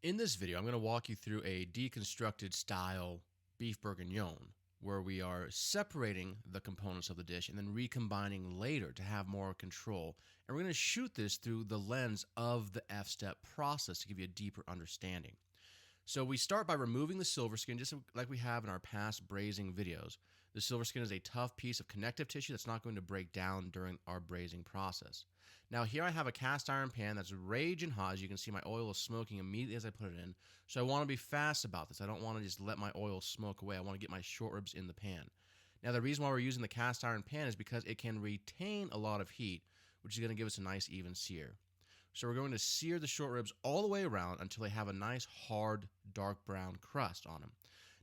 In this video, I'm going to walk you through a deconstructed style beef bourguignon, where we are separating the components of the dish and then recombining later to have more control. And we're going to shoot this through the lens of the F-step process to give you a deeper understanding. So we start by removing the silver skin, just like we have in our past braising videos. The silver skin is a tough piece of connective tissue that's not going to break down during our braising process. Now here I have a cast iron pan that's raging hot. As you can see, my oil is smoking immediately as I put it in. So I want to be fast about this. I don't want to just let my oil smoke away. I want to get my short ribs in the pan. Now the reason why we're using the cast iron pan is because it can retain a lot of heat, which is going to give us a nice even sear. So we're going to sear the short ribs all the way around until they have a nice hard dark brown crust on them.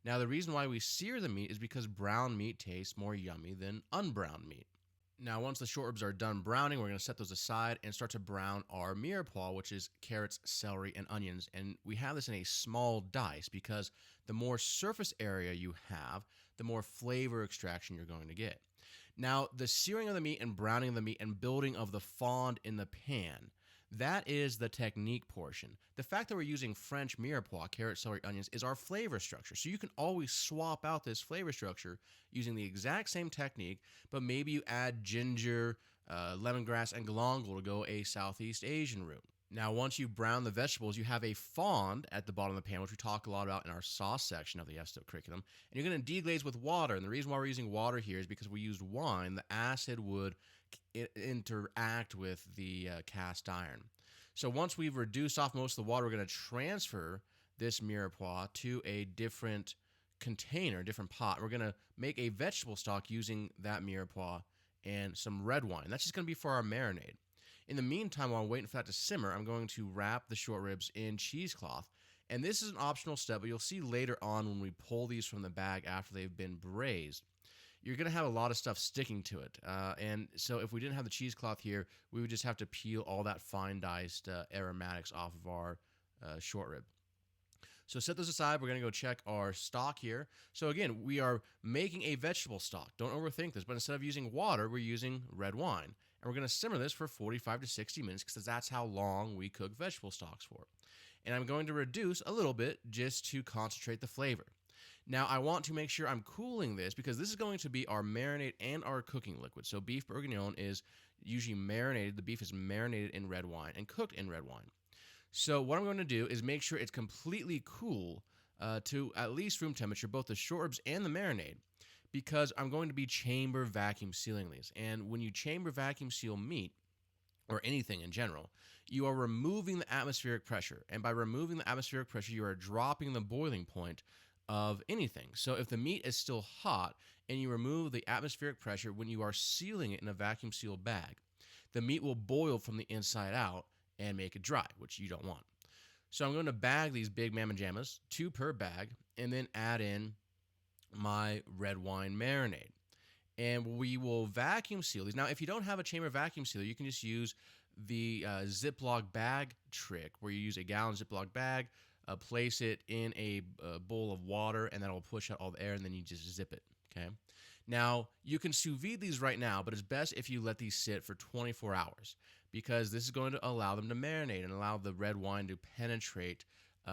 Now the reason why we sear the meat is because brown meat tastes more yummy than unbrowned meat. Now once the short ribs are done browning, we're going to set those aside and start to brown our mirepoix, which is carrots, celery, and onions. And we have this in a small dice because the more surface area you have, the more flavor extraction you're going to get. Now the searing of the meat and browning of the meat and building of the fond in the pan, that is the technique portion. The fact that we're using French mirepoix, carrot, celery, onions, is our flavor structure. So you can always swap out this flavor structure using the exact same technique, but maybe you add ginger, lemongrass, and galangal to go a Southeast Asian route. Now, once you brown the vegetables, you have a fond at the bottom of the pan, which we talk a lot about in our sauce section of the F-step curriculum. And you're going to deglaze with water. And the reason why we're using water here is because we used wine. The acid would interact with the cast iron. So once we've reduced off most of the water, we're going to transfer this mirepoix to a different container, a different pot. We're going to make a vegetable stock using that mirepoix and some red wine. That's just going to be for our marinade. In the meantime, while I'm waiting for that to simmer, I'm going to wrap the short ribs in cheesecloth. And this is an optional step, but you'll see later on when we pull these from the bag after they've been braised, you're going to have a lot of stuff sticking to it. And so if we didn't have the cheesecloth here, we would just have to peel all that fine diced aromatics off of our short rib. So set those aside. We're going to go check our stock here. So again, we are making a vegetable stock. Don't overthink this, but instead of using water, we're using red wine. And we're going to simmer this for 45 to 60 minutes because that's how long we cook vegetable stocks for. And I'm going to reduce a little bit just to concentrate the flavor. Now, I want to make sure I'm cooling this because this is going to be our marinade and our cooking liquid. So beef bourguignon is usually marinated. The beef is marinated in red wine and cooked in red wine. So what I'm going to do is make sure it's completely cool to at least room temperature, both the short ribs and the marinade, because I'm going to be chamber vacuum sealing these. And when you chamber vacuum seal meat, or anything in general, you are removing the atmospheric pressure. And by removing the atmospheric pressure, you are dropping the boiling point of anything. So if the meat is still hot and you remove the atmospheric pressure when you are sealing it in a vacuum sealed bag, the meat will boil from the inside out and make it dry, which you don't want. So I'm going to bag these big mamma jammas, 2 per bag, and then add in my red wine marinade. And we will vacuum seal these. Now, if you don't have a chamber vacuum sealer, you can just use the Ziploc bag trick, where you use a gallon Ziploc bag, place it in a bowl of water, and that will push out all the air, and then you just zip it. Okay. Now, you can sous vide these right now, but it's best if you let these sit for 24 hours because this is going to allow them to marinate and allow the red wine to penetrate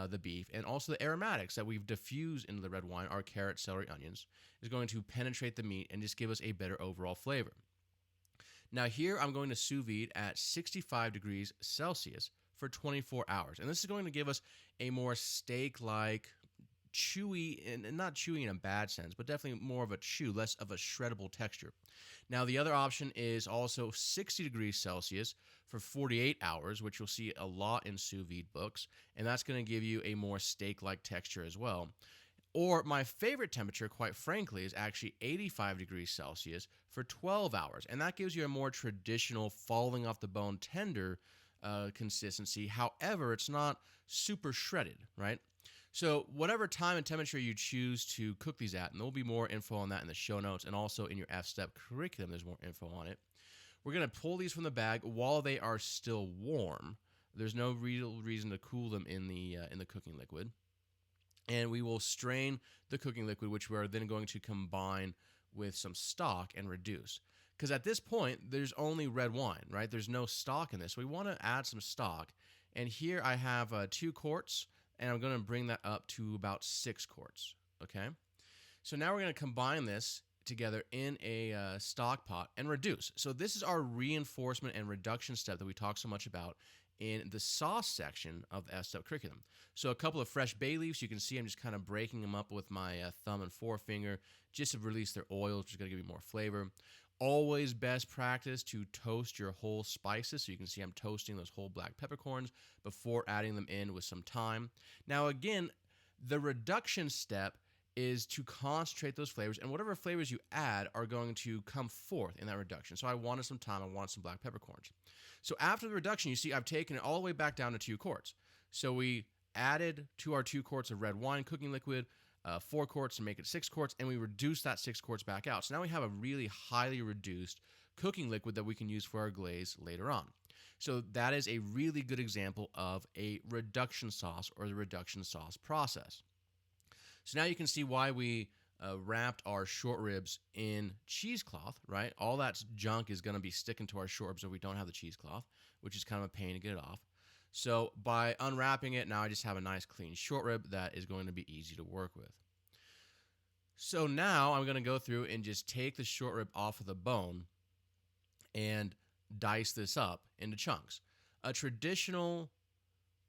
the beef. And also the aromatics that we've diffused into the red wine, our carrot, celery, onions, is going to penetrate the meat and just give us a better overall flavor. Now here I'm going to sous vide at 65 degrees Celsius for 24 hours. And this is going to give us a more steak-like, chewy, and not chewy in a bad sense, but definitely more of a chew, less of a shreddable texture. Now, the other option is also 60 degrees Celsius for 48 hours, which you'll see a lot in sous vide books, and that's going to give you a more steak-like texture as well. Or my favorite temperature, quite frankly, is actually 85 degrees Celsius for 12 hours, and that gives you a more traditional falling off the bone tender consistency. However, it's not super shredded, right? So whatever time and temperature you choose to cook these at, and there'll be more info on that in the show notes and also in your F-step curriculum, there's more info on it. We're going to pull these from the bag while they are still warm. There's no real reason to cool them in the cooking liquid. And we will strain the cooking liquid, which we are then going to combine with some stock and reduce. Because at this point, there's only red wine, right? There's no stock in this. We want to add some stock. And here I have 2 quarts and I'm going to bring that up to about 6 quarts, okay? So now we're going to combine this together in a stock pot and reduce. So this is our reinforcement and reduction step that we talk so much about in the sauce section of the S-Step curriculum. So a couple of fresh bay leaves, you can see I'm just kind of breaking them up with my thumb and forefinger just to release their oils, which is going to give you more flavor. Always best practice to toast your whole spices. So you can see I'm toasting those whole black peppercorns before adding them in with some thyme. Now again, the reduction step is to concentrate those flavors, and whatever flavors you add are going to come forth in that reduction. So I wanted some thyme, I wanted some black peppercorns. So after the reduction, you see I've taken it all the way back down to 2 quarts. So we added to our 2 quarts of red wine cooking liquid, 4 quarts to make it 6 quarts, and we reduced that 6 quarts back out. So now we have a really highly reduced cooking liquid that we can use for our glaze later on. So that is a really good example of a reduction sauce or the reduction sauce process. So now you can see why we wrapped our short ribs in cheesecloth, right? All that junk is going to be sticking to our short ribs if we don't have the cheesecloth, which is kind of a pain to get it off. So by unwrapping it, now I just have a nice clean short rib that is going to be easy to work with. So now I'm going to go through and just take the short rib off of the bone and dice this up into chunks. A traditional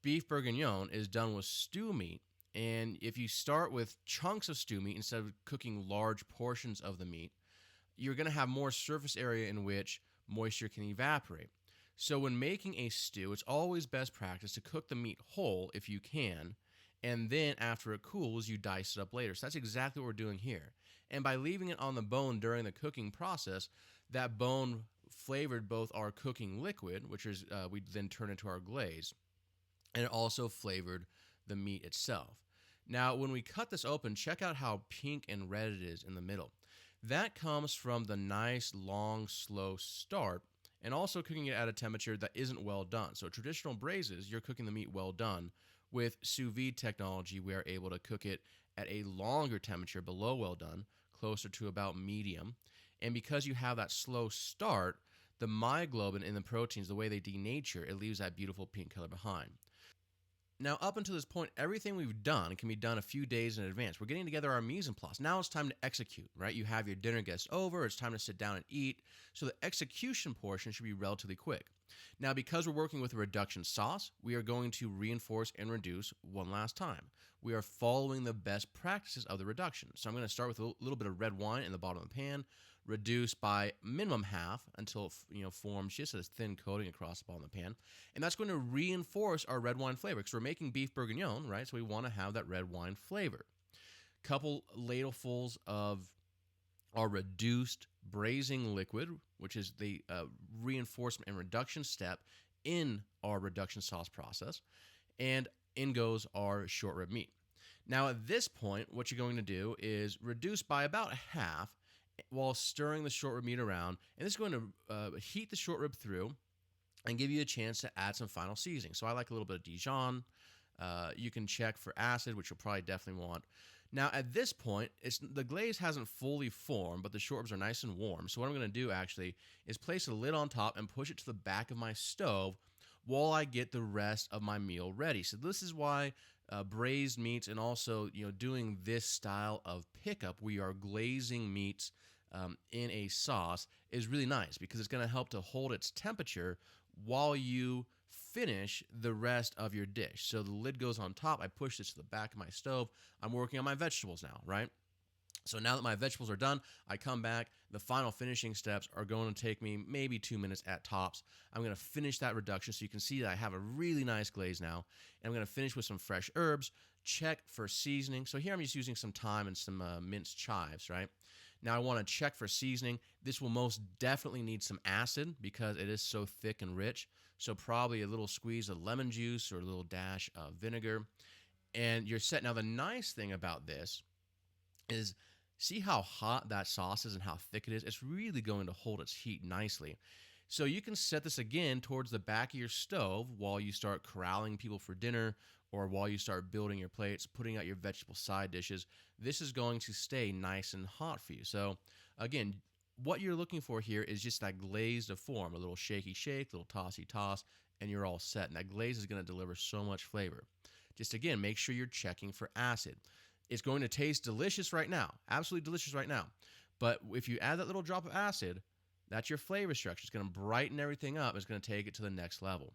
beef bourguignon is done with stew meat. And if you start with chunks of stew meat instead of cooking large portions of the meat, you're going to have more surface area in which moisture can evaporate. So when making a stew, it's always best practice to cook the meat whole if you can, and then after it cools, you dice it up later. So that's exactly what we're doing here. And by leaving it on the bone during the cooking process, that bone flavored both our cooking liquid, which is we then turn into our glaze, and it also flavored the meat itself. Now, when we cut this open, check out how pink and red it is in the middle. That comes from the nice, long, slow start, and also cooking it at a temperature that isn't well done. So traditional braises, you're cooking the meat well done. With sous vide technology, we are able to cook it at a longer temperature below well done, closer to about medium. And because you have that slow start, the myoglobin in the proteins, the way they denature, it leaves that beautiful pink color behind. Now, up until this point, everything we've done can be done a few days in advance. We're getting together our mise en place. Now it's time to execute, right? You have your dinner guests over. It's time to sit down and eat. So the execution portion should be relatively quick. Now, because we're working with a reduction sauce, we are going to reinforce and reduce one last time. We are following the best practices of the reduction. So I'm going to start with a little bit of red wine in the bottom of the pan, reduce by minimum half until it forms just a thin coating across the bottom of the pan. And that's going to reinforce our red wine flavor because we're making beef bourguignon, right? So we want to have that red wine flavor. Couple ladlefuls of our reduced braising liquid, which is the reinforcement and reduction step in our reduction sauce process. And in goes our short rib meat. Now at this point, what you're going to do is reduce by about half while stirring the short rib meat around, and this is going to heat the short rib through and give you a chance to add some final seasoning. So I like a little bit of Dijon. You can check for acid, which you'll probably definitely want. Now at this point, the glaze hasn't fully formed, but the short ribs are nice and warm. So what I'm going to do actually is place a lid on top and push it to the back of my stove while I get the rest of my meal ready. So this is why braised meats and also doing this style of pickup, we are glazing meats in a sauce, is really nice because it's going to help to hold its temperature while you finish the rest of your dish. So the lid goes on top. I push this to the back of my stove. I'm working on my vegetables now, right? So now that my vegetables are done, I come back. The final finishing steps are going to take me maybe 2 minutes at tops. I'm going to finish that reduction so you can see that I have a really nice glaze now. And I'm going to finish with some fresh herbs, check for seasoning. So here I'm just using some thyme and some minced chives, right? Now I want to check for seasoning. This will most definitely need some acid because it is so thick and rich. So probably a little squeeze of lemon juice or a little dash of vinegar. And you're set. Now the nice thing about this is see how hot that sauce is and how thick it is? It's really going to hold its heat nicely. So you can set this again towards the back of your stove while you start corralling people for dinner or while you start building your plates, putting out your vegetable side dishes. This is going to stay nice and hot for you. So again, what you're looking for here is just that glaze to form, a little shaky shake, a little tossy toss, and you're all set. And that glaze is going to deliver so much flavor. Just again, make sure you're checking for acid. It's going to taste delicious right now, absolutely delicious right now. But if you add that little drop of acid, that's your flavor structure. It's going to brighten everything up. It's going to take it to the next level.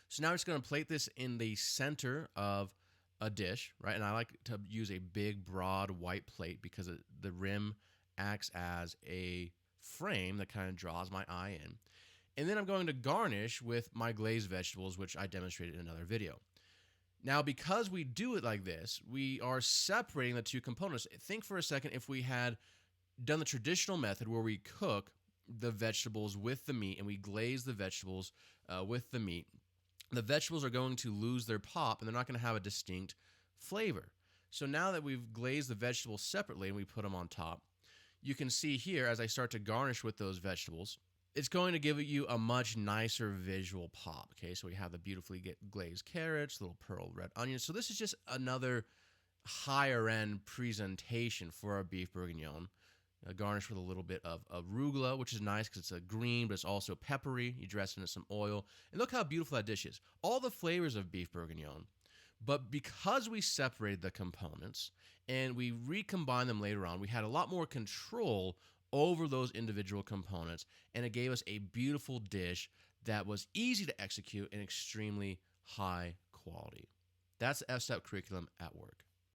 So now we're just going to plate this in the center of a dish, right? And I like to use a big, broad white plate because the rim acts as a frame that kind of draws my eye in. And then I'm going to garnish with my glazed vegetables, which I demonstrated in another video. Now, because we do it like this, we are separating the two components. Think for a second if we had done the traditional method where we cook the vegetables with the meat and we glaze the vegetables with the meat. The vegetables are going to lose their pop and they're not going to have a distinct flavor. So now that we've glazed the vegetables separately and we put them on top, you can see here as I start to garnish with those vegetables, it's going to give you a much nicer visual pop. Okay, so we have the beautifully glazed carrots, little pearl red onions. So this is just another higher end presentation for our beef bourguignon. Garnished with a little bit of arugula, which is nice because it's a green, but it's also peppery. You dress it in some oil. And look how beautiful that dish is. All the flavors of beef bourguignon. But because we separated the components and we recombined them later on, we had a lot more control over those individual components, and it gave us a beautiful dish that was easy to execute and extremely high quality. That's the F-Step curriculum at work.